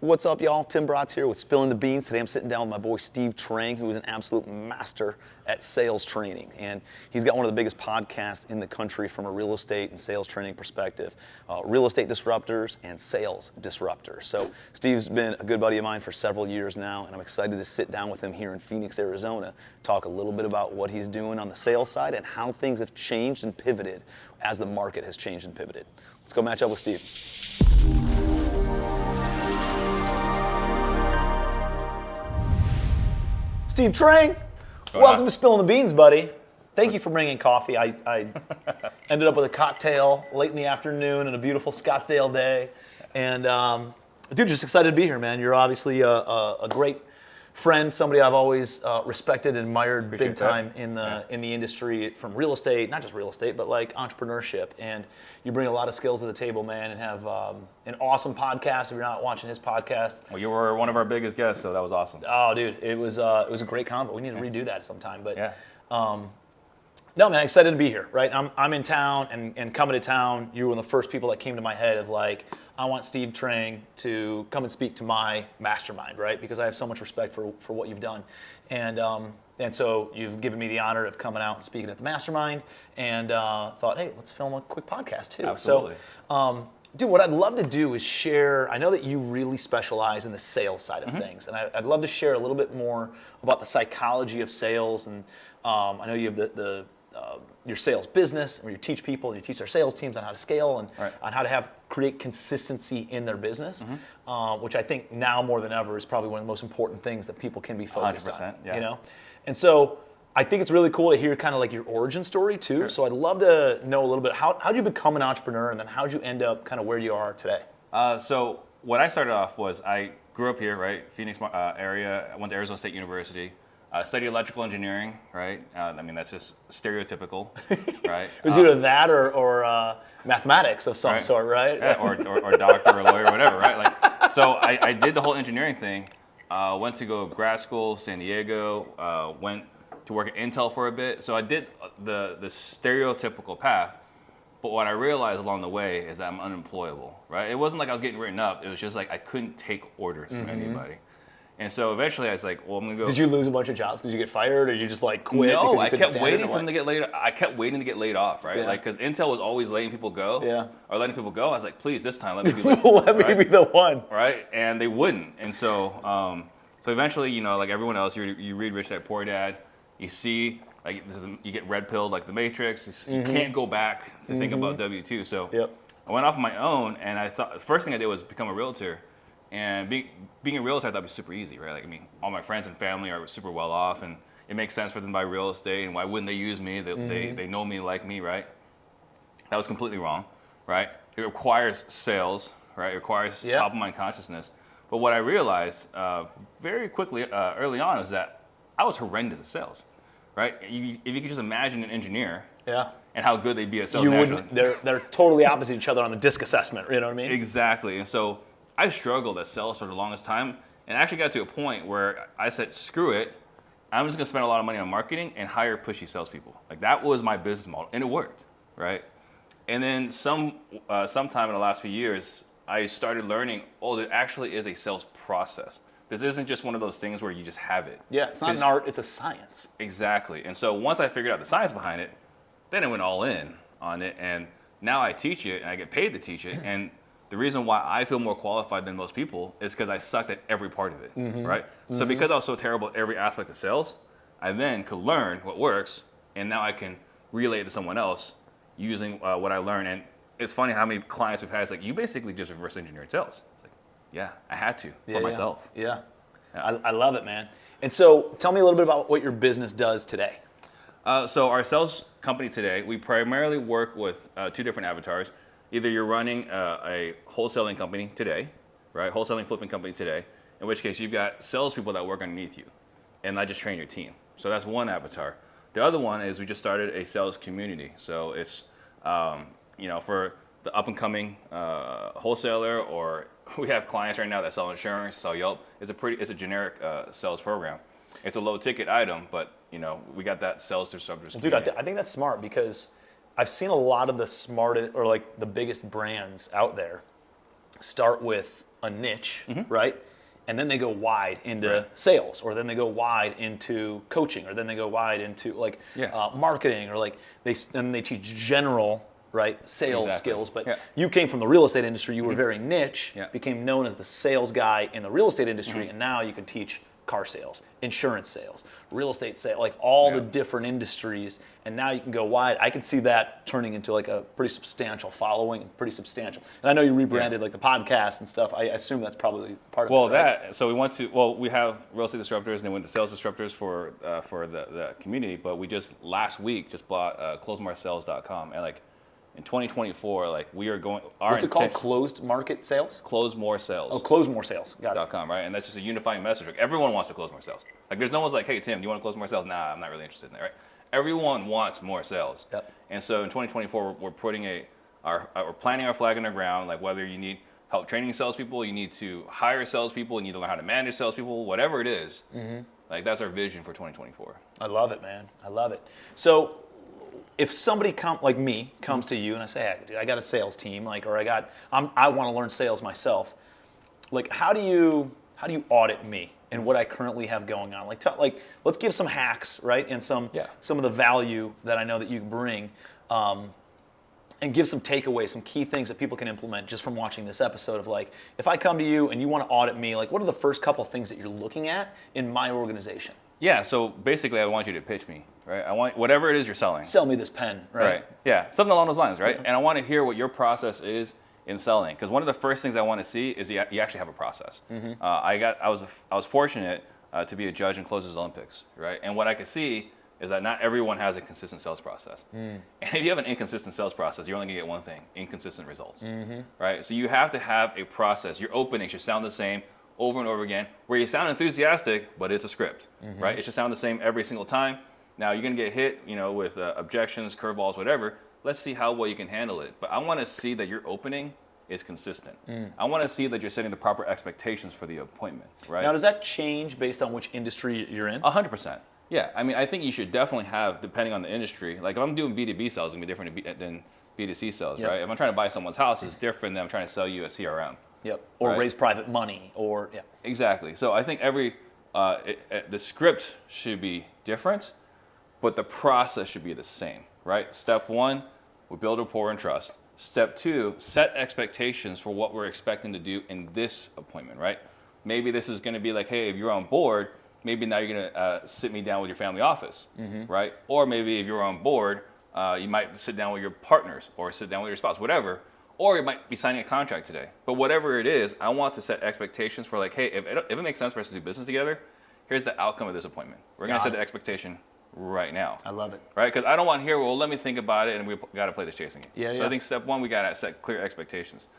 What's up, y'all? Tim Bratz here with Spilling the Beans. Today I'm sitting down with my boy Steve Trang, who is an absolute master at sales training. And he's got one of the biggest podcasts in the country from a real estate and sales training perspective. Real Estate Disruptors and Sales Disruptors. So Steve's been a good buddy of mine for several years now, and I'm excited to sit down with him here in Phoenix, Arizona, talk a little bit about what he's doing on the sales side and how things have changed and pivoted as the market has changed and pivoted. Let's go match up with Steve. Steve Trang, welcome to Spilling the Beans, buddy. Thank you for bringing coffee. I ended up with a cocktail late in the afternoon and a beautiful Scottsdale day. And dude, just excited to be here, man. You're obviously a great friend, somebody I've always respected and admired big time in the industry, from real estate, not just real estate, but like entrepreneurship. And you bring a lot of skills to the table, man, and have an awesome podcast. If you're not watching his podcast. Well, you were one of our biggest guests, so that was awesome. Oh, dude, it was a great convo. We need to redo that sometime. But no, man, excited to be here, right? I'm in town, and coming to town, you were one of the first people that came to my head of like, I want Steve Trang to come and speak to my mastermind, right? Because I have so much respect for what you've done. And so you've given me the honor of coming out and speaking at the mastermind, and thought, hey, let's film a quick podcast too. Absolutely. So, dude, what I'd love to do is share, I know that you really specialize in the sales side of things, and I'd love to share a little bit more about the psychology of sales. And I know you have your sales business, where you teach people and you teach their sales teams on how to scale and on how to create consistency in their business, which I think now more than ever is probably one of the most important things that people can be focused on. Yeah. You know, and so I think it's really cool to hear kind of like your origin story too. Sure. So I'd love to know a little bit, how'd you become an entrepreneur, and then how'd you end up kind of where you are today? So what I started off was, I grew up here, right, Phoenix area. I went to Arizona State University. Studied electrical engineering, right? I mean, that's just stereotypical, right? Was either that or mathematics of some sort, right? Yeah, or doctor or lawyer or whatever, right? Like, so I did the whole engineering thing. Went to go grad school, San Diego. Went to work at Intel for a bit. So I did the stereotypical path. But what I realized along the way is that I'm unemployable, right? It wasn't like I was getting written up. It was just like I couldn't take orders from anybody. And so eventually I was like, well, I'm going to go. Did you lose a bunch of jobs? Did you get fired, or you just like quit? No, I kept waiting for them to get laid off. I kept waiting to get laid off, right? Yeah. Like, because Intel was always letting people go. Yeah. Or letting people go. I was like, please, this time, let me be let me be the one. Right? And they wouldn't. And so so eventually, you know, like everyone else, you read Rich Dad Poor Dad, you see, like, you get red pilled like the Matrix. You can't go back to think about W-2. So I went off on my own, and I thought, the first thing I did was become a realtor. And being a realtor, I thought was super easy, right? Like, I mean, all my friends and family are super well off, and it makes sense for them to buy real estate, and why wouldn't they use me? They know me, like me, right? That was completely wrong, right? It requires sales, right? It requires top of mind consciousness. But what I realized very quickly, early on, is that I was horrendous at sales, right? If you could just imagine an engineer, and how good they'd be at sales naturally. They're totally opposite each other on the DISC assessment, you know what I mean? Exactly. And so I struggled at sales for the longest time, and actually got to a point where I said, screw it, I'm just gonna spend a lot of money on marketing and hire pushy salespeople. Like, that was my business model, and it worked, right? And then sometime in the last few years, I started learning, there actually is a sales process. This isn't just one of those things where you just have it. Yeah, it's not an art, it's a science. Exactly. And so once I figured out the science behind it, then I went all in on it, and now I teach it, and I get paid to teach it, and the reason why I feel more qualified than most people is because I sucked at every part of it, right? So because I was so terrible at every aspect of sales, I then could learn what works, and now I can relay it to someone else using what I learned. And it's funny how many clients we've had. It's like, you basically just reverse engineered sales. It's like, yeah, I had to for myself. Yeah. I love it, man. And so tell me a little bit about what your business does today. So our sales company today, we primarily work with two different avatars. Either you're running a wholesaling company today, right? Wholesaling flipping company today, in which case you've got salespeople that work underneath you, and I just train your team. So that's one avatar. The other one is we just started a sales community. So it's, for the up and coming wholesaler, or we have clients right now that sell insurance, sell Yelp. It's a generic sales program. It's a low ticket item, but we got that sales disruptors. Dude, I think that's smart, because I've seen a lot of the smartest, or like the biggest brands out there start with a niche, right? And then they go wide into sales, or then they go wide into coaching, or then they go wide into like marketing, or like then they teach general, right, sales skills. But you came from the real estate industry. You were very niche, became known as the sales guy in the real estate industry, and now you can teach car sales, insurance sales, real estate sales, like all the different industries, and now you can go wide. I can see that turning into like a pretty substantial following, pretty substantial. And I know you rebranded like the podcast and stuff. I assume that's probably part of it. Right? So we have Real Estate Disruptors, and then went to Sales Disruptors for the community, but we just last week bought closemoresales.com, and like in 2024, like we are going. What's it called? Closed market sales? Close more sales. Oh, close more sales. Got it. .com, right? And that's just a unifying message. Like everyone wants to close more sales. Like there's no one's like, hey Tim, do you want to close more sales? Nah, I'm not really interested in that, right? Everyone wants more sales. Yep. And so in 2024, we're putting we're planting our flag in the ground. Like whether you need help training salespeople, you need to hire salespeople, you need to learn how to manage salespeople, whatever it is. Like that's our vision for 2024. I love it, man. I love it. So if somebody like me comes to you and I say, hey, dude, I got a sales team, like, or I want to learn sales myself. Like, how do you audit me and what I currently have going on? Like, let's give some hacks, right, and some of the value that I know that you bring, and give some takeaways, some key things that people can implement just from watching this episode. Of like, if I come to you and you want to audit me, like, what are the first couple of things that you're looking at in my organization? Yeah, so basically I want you to pitch me, right? I want whatever it is you're selling. Sell me this pen, right? Yeah, something along those lines, right? And I want to hear what your process is in selling, because one of the first things I want to see is you actually have a process. I was fortunate to be a judge in Closers Olympics, right? And what I could see is that not everyone has a consistent sales process. And if you have an inconsistent sales process, you're only gonna get one thing: inconsistent results, right? So you have to have a process. Your opening should sound the same over and over again, where you sound enthusiastic, but it's a script, right? It should sound the same every single time. Now you're gonna get hit, with objections, curveballs, whatever. Let's see how well you can handle it. But I wanna see that your opening is consistent. I wanna see that you're setting the proper expectations for the appointment, right? Now, does that change based on which industry you're in? 100%. Yeah, I mean, I think you should definitely have, depending on the industry, like if I'm doing B2B sales, it's gonna be different than B2C sales, right? If I'm trying to buy someone's house, it's different than I'm trying to sell you a CRM. Yep. Or raise private money, or Exactly. So I think the script should be different, but the process should be the same, right? Step one, we build rapport and trust. Step two, set expectations for what we're expecting to do in this appointment, right? Maybe this is going to be like, hey, if you're on board, maybe now you're going to sit me down with your family office, right? Or maybe if you're on board, you might sit down with your partners or sit down with your spouse, whatever. Or you might be signing a contract today. But whatever it is, I want to set expectations for like, hey, if it makes sense for us to do business together, here's the outcome of this appointment. We're going to set the expectation right now. I love it. Right? Because I don't want here, well, let me think about it, and we got to play this chasing game. So I think step one, we got to set clear expectations.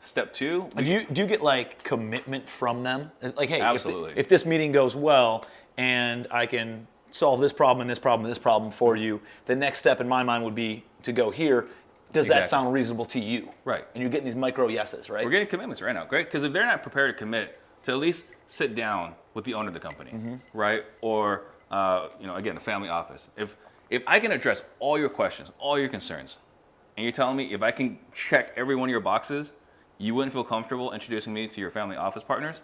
Step two. Do you get like commitment from them? It's like, hey, absolutely. If this meeting goes well and I can solve this problem and this problem and this problem for you, the next step in my mind would be to go here. Does that sound reasonable to you? Right. And you're getting these micro yeses, right? We're getting commitments right now, great. Because if they're not prepared to commit, to at least sit down with the owner of the company, right? Or, again, the family office. If I can address all your questions, all your concerns, and you're telling me if I can check every one of your boxes, you wouldn't feel comfortable introducing me to your family office partners,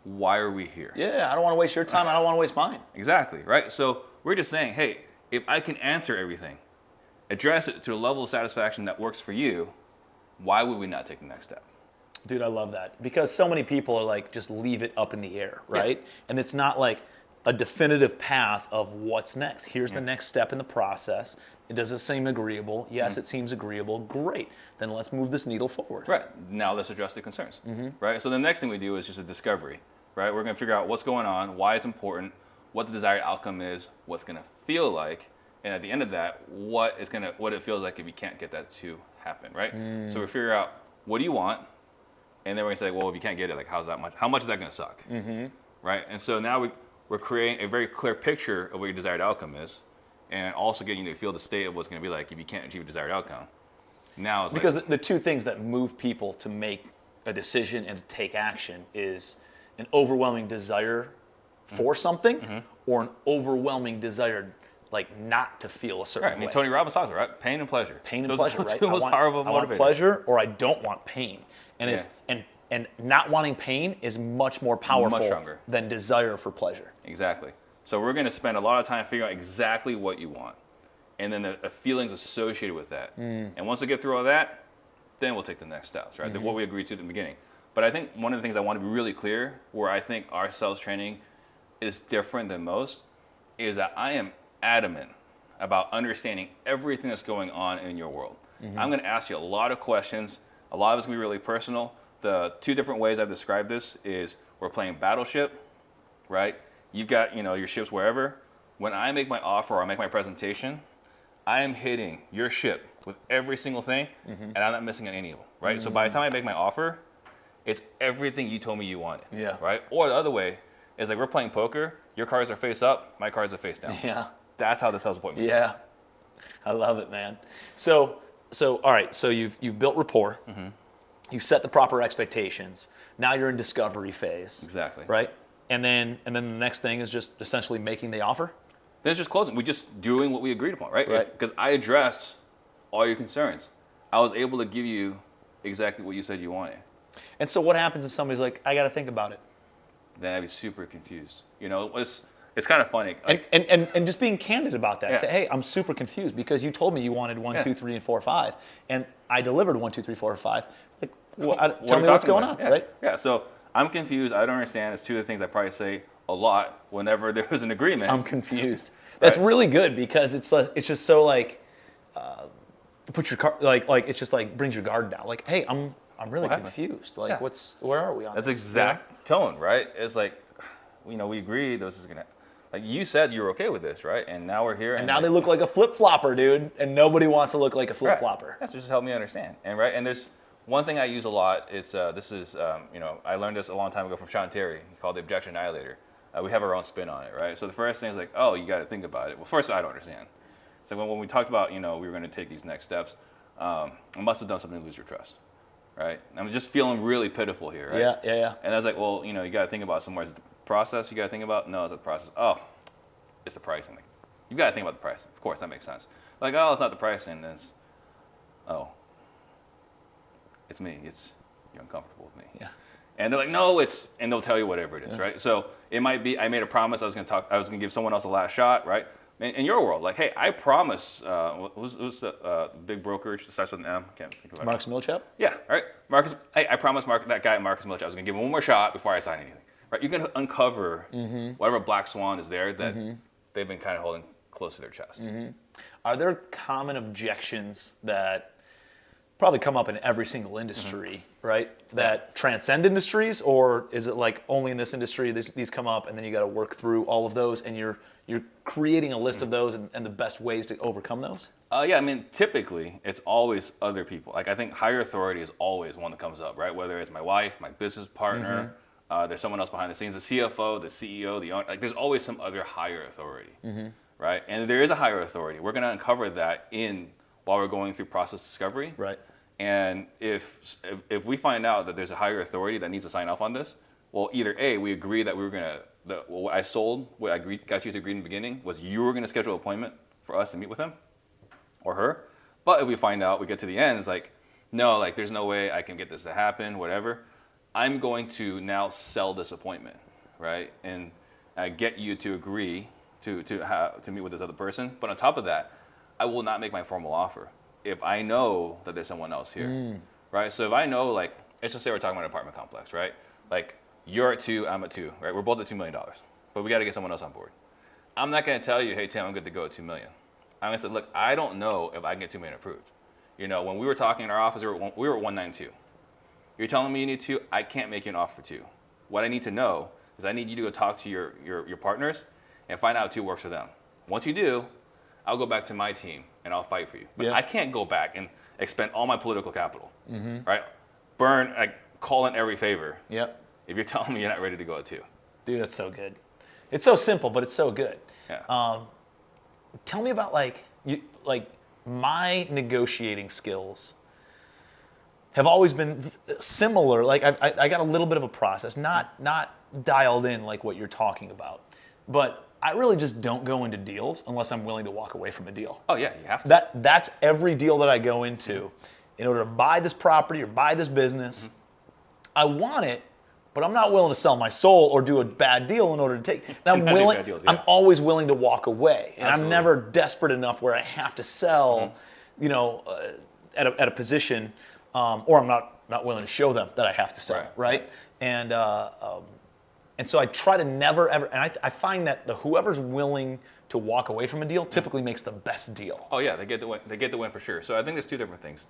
why are we here? Yeah, I don't want to waste your time. I don't want to waste mine. Exactly, right? So we're just saying, hey, if I can answer everything, address it to a level of satisfaction that works for you, why would we not take the next step? Dude, I love that. Because so many people are like, just leave it up in the air, right? And it's not like a definitive path of what's next. Here's the next step in the process. Does it seem agreeable? Yes, it seems agreeable. Great. Then let's move this needle forward. Right. Now let's address the concerns. Right. So the next thing we do is just a discovery. Right. We're going to figure out what's going on, why it's important, what the desired outcome is, what's going to feel like, and at the end of that, what it feels like if you can't get that to happen. Right. So we figure out what do you want, and then we're going to say, well, if you can't get it, like how much is that going to suck? Right. And so now we're creating a very clear picture of what your desired outcome is, and also getting you to feel the state of what's going to be like if you can't achieve a desired outcome. Now it's because the two things that move people to make a decision and to take action is an overwhelming desire for something or an overwhelming desire like not to feel a certain way. I mean, Tony Robbins talks about right? Pain and pleasure. Pain and pleasure, those right? Two most powerful motivators. I want pleasure or I don't want pain. And And not wanting pain is much more powerful stronger than desire for pleasure. Exactly. So we're going to spend a lot of time figuring out exactly what you want, and then the feelings associated with that. And once we get through all that, then we'll take the next steps, right? What we agreed to at the beginning. But I think one of the things I want to be really clear, where I think our sales training is different than most, is that I am adamant about understanding everything that's going on in your world. I'm going to ask you a lot of questions. A lot of it's going to be really personal. The two different ways I've described this is we're playing battleship, right? You've got, your ships wherever. When I make my offer or I make my presentation, I am hitting your ship with every single thing, and I'm not missing on any of them, right? So by the time I make my offer, it's everything you told me you wanted, right? Or the other way is like we're playing poker. Your cards are face up, my cards are face down. Yeah. That's how the sales appointment Yeah. is. I love it, man. So all right, so you've built rapport. You've set the proper expectations. Now you're in discovery phase. Exactly. Right? And then the next thing is just essentially making the offer. Then it's just closing. We're just doing what we agreed upon, right? Right. Because I addressed all your concerns. I was able to give you exactly what you said you wanted. And so what happens if somebody's like, I got to think about it? Then I'd be super confused. It's kind of funny. Like, And just being candid about that. Yeah. Say, hey, I'm super confused because you told me you wanted 1, 2, 3, and 4, 5, and I delivered 1, 2, 3, 4, 5. Like, tell me what's going on, right? Yeah. So I'm confused. I don't understand. It's two of the things I probably say a lot whenever there was an agreement. I'm confused. That's really good because it's just so put your it's just like brings your guard down. Like, hey, I'm really confused. Like, where are we on That's this? exact tone, right? It's like, we agreed this is gonna. Like you said, you were okay with this, right? And now we're here. And now they look like a flip-flopper, dude. And nobody wants to look like a flip-flopper. Right. That's just help me understand. And there's one thing I use a lot. It's I learned this a long time ago from Sean Terry. He called the objection annihilator. We have our own spin on it, right? So the first thing is like, oh, you got to think about it. Well, first, I don't understand. So when we talked about, we were going to take these next steps, I must have done something to lose your trust, right? I'm just feeling really pitiful here, right? Yeah. And I was like, well, you got to think about somewhere. Is it the process you got to think about? No, it's the process. Oh, it's the pricing. Like, you got to think about the pricing. Of course, that makes sense. Like, oh, it's not the pricing. It's, it's me. You're uncomfortable with me. Yeah. And they're like, no, and they'll tell you whatever it is, right? So it might be, I made a promise I was going to give someone else a last shot, right? In your world, like, hey, I promise, who's the big brokerage that starts with an M? I can't think about it. Marcus Millichap? Yeah, right. Marcus, hey, I promised that guy Marcus Millichap I was going to give him one more shot before I sign anything, right? You're going to uncover whatever black swan is there that they've been kind of holding close to their chest. Are there common objections that probably come up in every single industry, right? That transcend industries, or is it like only in this industry these come up, and then you got to work through all of those, and you're creating a list of those and the best ways to overcome those? Yeah, I mean, typically it's always other people. Like, I think higher authority is always one that comes up, right? Whether it's my wife, my business partner, there's someone else behind the scenes, the CFO, the CEO, the owner. Like, there's always some other higher authority, right? And there is a higher authority. We're going to uncover that while we're going through process discovery. Right. And if we find out that there's a higher authority that needs to sign off on this, well, either A, we agree that we were going to, what I sold, what I got you to agree in the beginning, was you were going to schedule an appointment for us to meet with him or her. But if we find out, we get to the end, it's like, no, like, there's no way I can get this to happen, whatever. I'm going to now sell this appointment, right? And get you to agree to meet with this other person. But on top of that, I will not make my formal offer if I know that there's someone else here, right? So if I know, like, let's just say we're talking about an apartment complex, right? Like, you're at 2, I'm at 2, right? We're both at $2 million, but we got to get someone else on board. I'm not going to tell you, hey, Tim, I'm good to go at $2 million. I'm going to say, look, I don't know if I can get $2 million approved. When we were talking in our office, we were at 192. You're telling me you need 2, I can't make you an offer for 2. What I need to know is I need you to go talk to your partners and find out 2 works for them. Once you do, I'll go back to my team and I'll fight for you. But I can't go back and expend all my political capital, right? Call in every favor. Yep. If you're telling me you're not ready to go at 2. Dude, that's so good. It's so simple, but it's so good. Yeah. Tell me about my negotiating skills have always been similar. Like I got a little bit of a process, not dialed in like what you're talking about, but I really just don't go into deals unless I'm willing to walk away from a deal. Oh yeah, you have to. That's every deal that I go into. In order to buy this property or buy this business, I want it, but I'm not willing to sell my soul or do a bad deal in order to take. And I'm always willing to walk away, and Absolutely. I'm never desperate enough where I have to sell, at a position, or I'm not willing to show them that I have to sell, right? And so I try to never ever, and I find that whoever's willing to walk away from a deal typically makes the best deal. Oh yeah, they get the win. They get the win for sure. So I think there's two different things.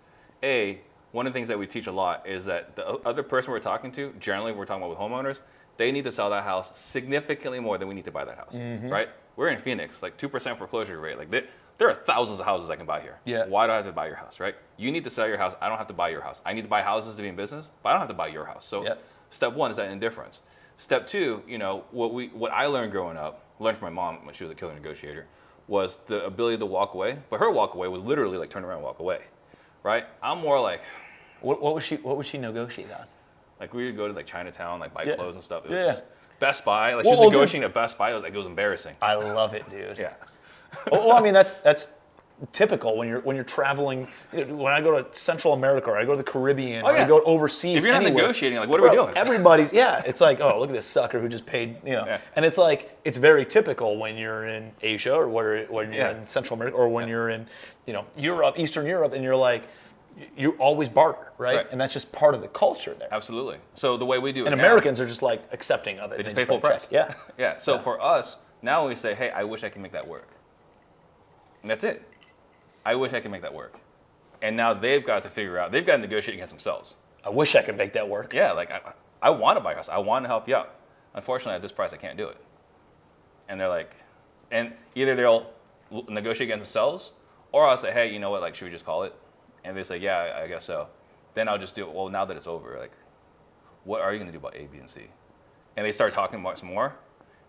One of the things that we teach a lot is that the other person we're talking to, generally we're talking about with homeowners, they need to sell that house significantly more than we need to buy that house, right? We're in Phoenix, like 2% foreclosure rate. Like there are thousands of houses I can buy here. Yeah. Why do I have to buy your house, right? You need to sell your house. I don't have to buy your house. I need to buy houses to be in business, but I don't have to buy your house. So step one is that indifference. Step two, what I learned growing up, learned from my mom when she was a killer negotiator, was the ability to walk away. But her walk away was literally like turn around and walk away, right? I'm more like, what would she negotiate on? like we would go to like Chinatown, like buy clothes and stuff. It was just Best Buy. Like she was negotiating at Best Buy. It was embarrassing. I love it, dude. Yeah. Well, I mean that's typical when you're traveling. When I go to Central America or I go to the Caribbean or I go overseas. If you're not negotiating, like what are we doing? Everybody's it's like, oh, look at this sucker who just paid, And it's like it's very typical when you're in Asia or when you're in Central America or when you're in Europe, Eastern Europe, and you're like. You always barter, right? And that's just part of the culture there. Absolutely. So the way we do it and now, Americans are just like accepting of it. They just pay full price. Yeah. Yeah. So for us, now we say, hey, I wish I could make that work. And that's it. I wish I could make that work. And now they've got to figure out, they've got to negotiate against themselves. I wish I could make that work. Yeah, like I want to buy your house. I want to help you out. Unfortunately, at this price, I can't do it. And they're like, and either they'll negotiate against themselves, or I'll say, hey, you know what, like, should we just call it? And they say, yeah, I guess so. Then I'll just do it. Well, now that it's over, like, what are you going to do about A, B, and C? And they start talking about some more.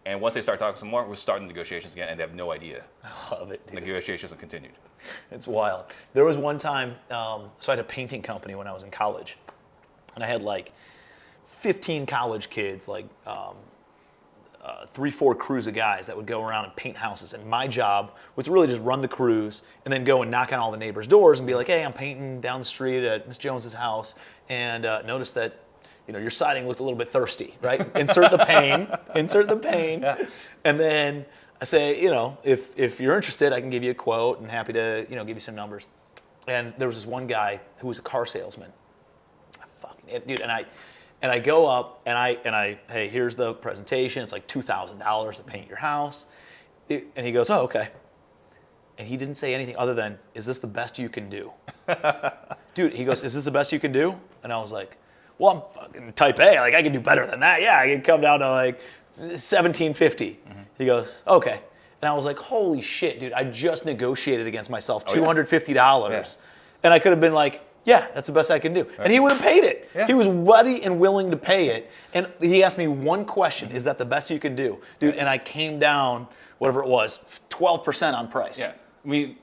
And once they start talking some more, we're starting negotiations again, and they have no idea. I love it, dude. Negotiations have continued. It's wild. There was one time, so I had a painting company when I was in college. And I had like 15 college kids, like 3-4 crews of guys that would go around and paint houses. And my job was to really just run the crews and then go and knock on all the neighbors' doors and be like, hey, I'm painting down the street at Miss Jones's house and noticed that your siding looked a little bit thirsty, right? Insert the pain, insert the pain. Yeah. And then I say, if you're interested, I can give you a quote and happy to, give you some numbers. And there was this one guy who was a car salesman. Dude, and I go up and I hey, here's the presentation. It's like $2,000 to paint your house. And he goes, oh, okay. And he didn't say anything other than, is this the best you can do? Dude, he goes, is this the best you can do? And I was like, well, I'm fucking type A. Like, I can do better than that. Yeah, I can come down to like $1,750. Mm-hmm. He goes, okay. And I was like, holy shit, dude, I just negotiated against myself $250. Yeah. And I could have been like, yeah, that's the best I can do. Right. And he would have paid it. Yeah. He was ready and willing to pay it. And he asked me one question, is that the best you can do? Dude, and I came down, whatever it was, 12% on price. Yeah. I mean,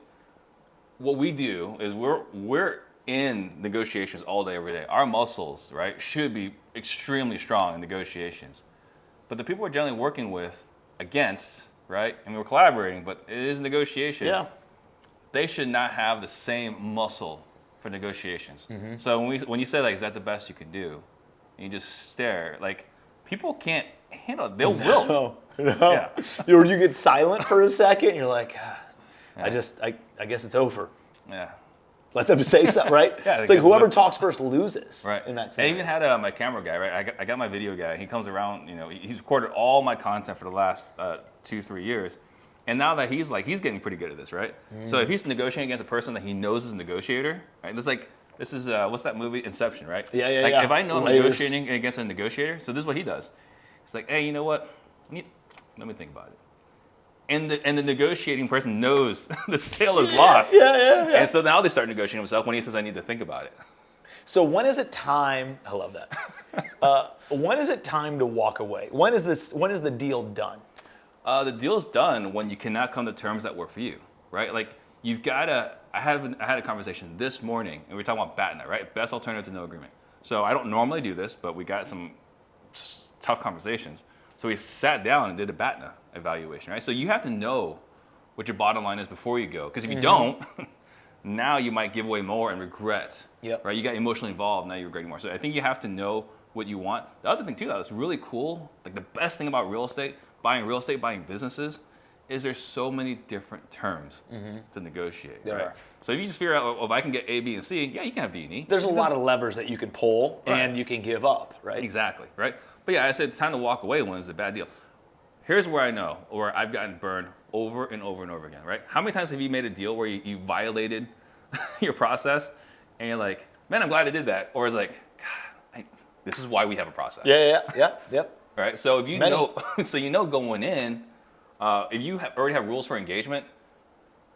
what we do is we're in negotiations all day, every day. Our muscles, right, should be extremely strong in negotiations. But the people we're generally working with against, right, I mean, we're collaborating, but it is negotiation. Yeah. They should not have the same muscle for negotiations. Mm-hmm. So when you say, like, is that the best you can do? And you just stare, like, people can't handle it. They'll wilt. No. Yeah. Or you get silent for a second, and you're like, I guess it's over. Yeah. Let them say something, right? Yeah, it's like whoever talks first loses. Right. In that sense. I even had my camera guy, right? I got my video guy. He comes around, he's recorded all my content for the last 2-3 years. And now that he's getting pretty good at this, right? So if he's negotiating against a person that he knows is a negotiator, right? This is what's that movie? Inception, right? Yeah. If I know I'm negotiating against a negotiator, so this is what he does. It's like, hey, you know what? Let me think about it. And the negotiating person knows the sale is lost. Yeah. And so now they start negotiating himself when he says, I need to think about it. So when is it time? I love that. When is it time to walk away? When is the deal done? The deal's done when you cannot come to terms that work for you, right? Like you've got to. I had a conversation this morning, and we were talking about BATNA, right? Best alternative to no agreement. So I don't normally do this, but we got some tough conversations. So we sat down and did a BATNA evaluation, right? So you have to know what your bottom line is before you go, because if you don't, now you might give away more and regret. Yep. Right? You got emotionally involved, now you're regretting more. So I think you have to know what you want. The other thing too, that's really cool, like the best thing about real estate, buying businesses, is there's so many different terms to negotiate. There right? are. So if you just figure out, if I can get A, B, and C, yeah, you can have D and E. There's a lot of levers that you can pull and you can give up, right? Exactly, right? But yeah, I said it's time to walk away when it's a bad deal. Here's where I know, or I've gotten burned over and over and over again, right? How many times have you made a deal where you violated your process and you're like, man, I'm glad I did that. Or it's like, God, this is why we have a process. Yep. Right? So if you know, going in, if you already have rules for engagement,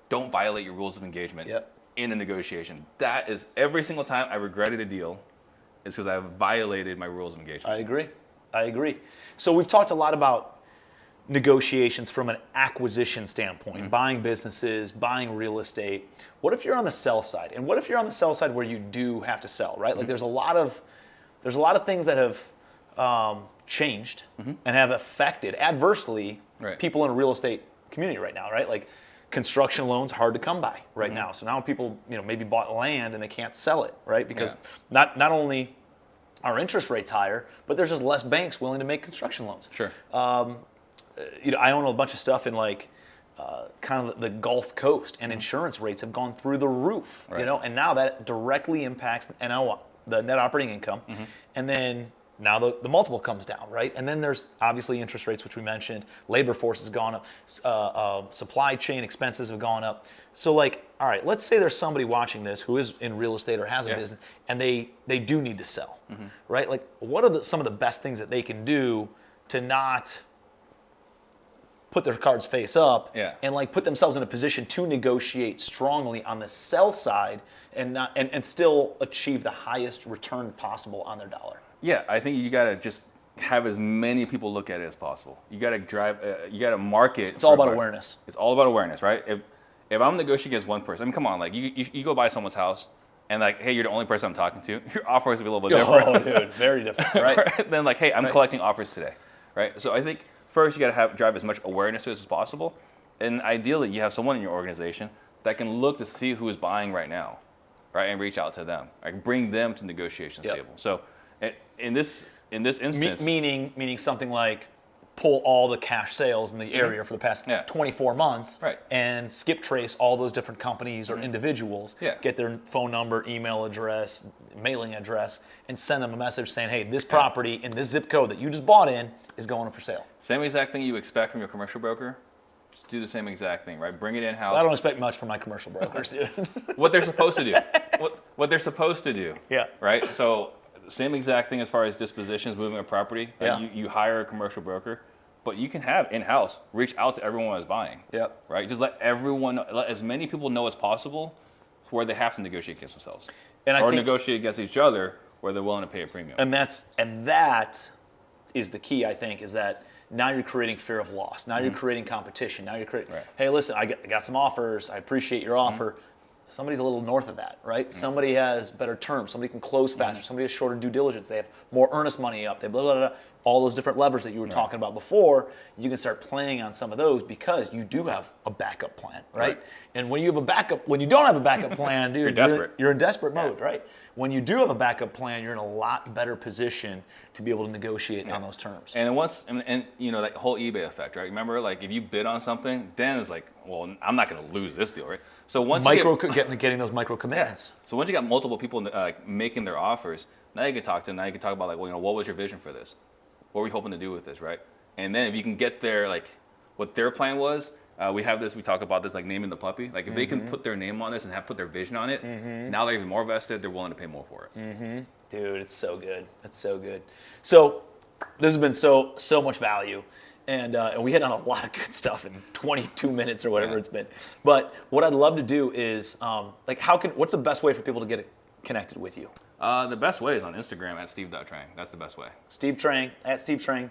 don't violate your rules of engagement in a negotiation. That is every single time I regretted a deal is because I violated my rules of engagement. I agree. So we've talked a lot about negotiations from an acquisition standpoint, buying businesses, buying real estate. What if you're on the sell side? And what if you're on the sell side where you do have to sell, right? Like there's a lot of things that have changed and have affected adversely people in a real estate community right now, right? Like construction loans hard to come by right now. So now people, maybe bought land and they can't sell it, right? Because not only are interest rates higher, but there's just less banks willing to make construction loans. Sure. I own a bunch of stuff in like kind of the Gulf Coast, and insurance rates have gone through the roof, and now that directly impacts the net operating income, and then now the multiple comes down, right? And then there's obviously interest rates, which we mentioned, labor force has gone up, supply chain expenses have gone up. So like, all right, let's say there's somebody watching this who is in real estate or has a business, and they do need to sell, right? Like, what are some of the best things that they can do to not put their cards face up and like put themselves in a position to negotiate strongly on the sell side and still achieve the highest return possible on their dollar? Yeah, I think you gotta just have as many people look at it as possible. You gotta drive, you gotta market. It's all about awareness. It's all about awareness, right? If I'm negotiating against one person, I mean, come on, like you go buy someone's house and like, hey, you're the only person I'm talking to, your offer is gonna be a little bit different. Oh, dude, very different, right? Then like, hey, I'm collecting offers today, right? So I think first you gotta drive as much awareness as possible, and ideally you have someone in your organization that can look to see who is buying right now, right, and reach out to them, like bring them to the negotiation table. So in this instance, meaning something like pull all the cash sales in the area for the past 24 months and skip trace all those different companies or individuals, get their phone number, email address, mailing address, and send them a message saying, hey, this property in this zip code that you just bought in is going for sale. Same exact thing you expect from your commercial broker. Just do the same exact thing, right? Bring it in-house. I don't expect much from my commercial brokers, dude. What they're supposed to do. What they're supposed to do. Yeah. Right? So same exact thing as far as dispositions, moving a property. You hire a commercial broker, but you can have in-house reach out to everyone that's buying. Right? Just let as many people know as possible where they have to negotiate against themselves. Or negotiate against each other where they're willing to pay a premium. And that is the key, I think, is that now you're creating fear of loss. Now you're creating competition. Now you're creating, hey, listen, I got some offers. I appreciate your offer. Somebody's a little north of that, right? Somebody has better terms. Somebody can close faster. Somebody has shorter due diligence. They have more earnest money up. They blah, blah, blah, blah. All those different levers that you were talking about before, you can start playing on some of those because you do have a backup plan, right? And when you don't have a backup plan, dude, you're desperate. You're in desperate mode, right? When you do have a backup plan, you're in a lot better position to be able to negotiate on those terms. And that whole eBay effect, right? Remember, like if you bid on something, then it's like, well, I'm not going to lose this deal, right? So once getting those micro commitments. So once you got multiple people making their offers, now you can talk to them. Now you can talk about like, well, what was your vision for this? What were you hoping to do with this, right? And then if you can get their like what their plan was. We talk about this like naming the puppy. Like if they can put their name on this and put their vision on it, now they're even more vested, they're willing to pay more for it. Dude, it's so good. It's so good. So this has been so much value. And we hit on a lot of good stuff in 22 minutes or whatever it's been. But what I'd love to do is what's the best way for people to get connected with you? The best way is on Instagram at Steve.Trang. That's the best way. Steve Trang, at Steve Trang.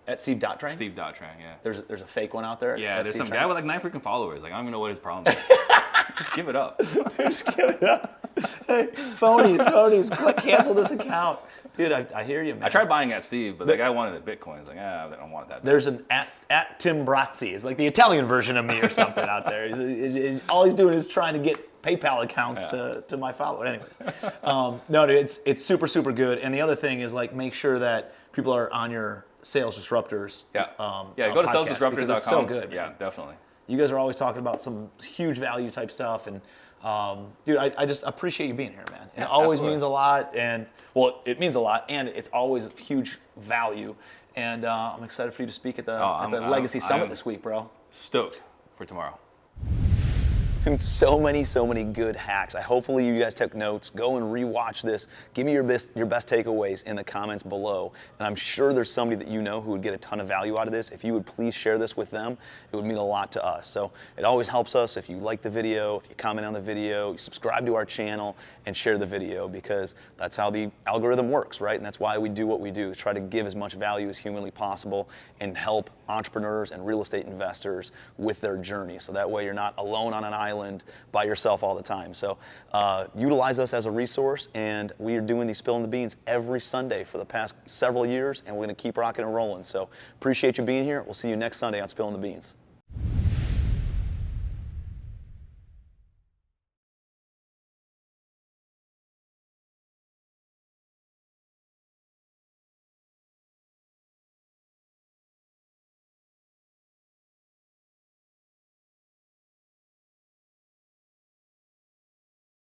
At Steve.Trang? Steve.Trang, yeah. There's a fake one out there? Yeah, there's some guy with like 9 freaking followers. Like, I don't even know what his problem is. Just give it up. Just give it up. Hey, phonies, cancel this account. Dude, I hear you, man. I tried buying at Steve, but the guy wanted the Bitcoins. Like, I don't want that. There's an at Tim Bratz. It's like the Italian version of me or something out there. All he's doing is trying to get PayPal accounts to my followers. Anyways, no, dude, it's super, super good. And the other thing is like make sure that people are on your Sales Disruptors. Go to salesdisruptors.com. It's so good. Yeah, definitely. You guys are always talking about some huge value type stuff, and dude, I just appreciate you being here, man. It always means a lot, and well, it means a lot, and it's always a huge value. And I'm excited for you to speak at the Legacy Summit this week, bro. Stoked for tomorrow. So many good hacks. Hopefully you guys took notes. Go and rewatch this. Give me your best takeaways in the comments below. And I'm sure there's somebody that you know who would get a ton of value out of this. If you would please share this with them, it would mean a lot to us. So it always helps us if you like the video, if you comment on the video, you subscribe to our channel, and share the video, because that's how the algorithm works, right? And that's why we do what we do, is try to give as much value as humanly possible and help entrepreneurs and real estate investors with their journey. So that way you're not alone on an island by yourself all the time. So utilize us as a resource, and we are doing these Spilling the Beans every Sunday for the past several years, and we're going to keep rocking and rolling. So appreciate you being here. We'll see you next Sunday on Spilling the Beans.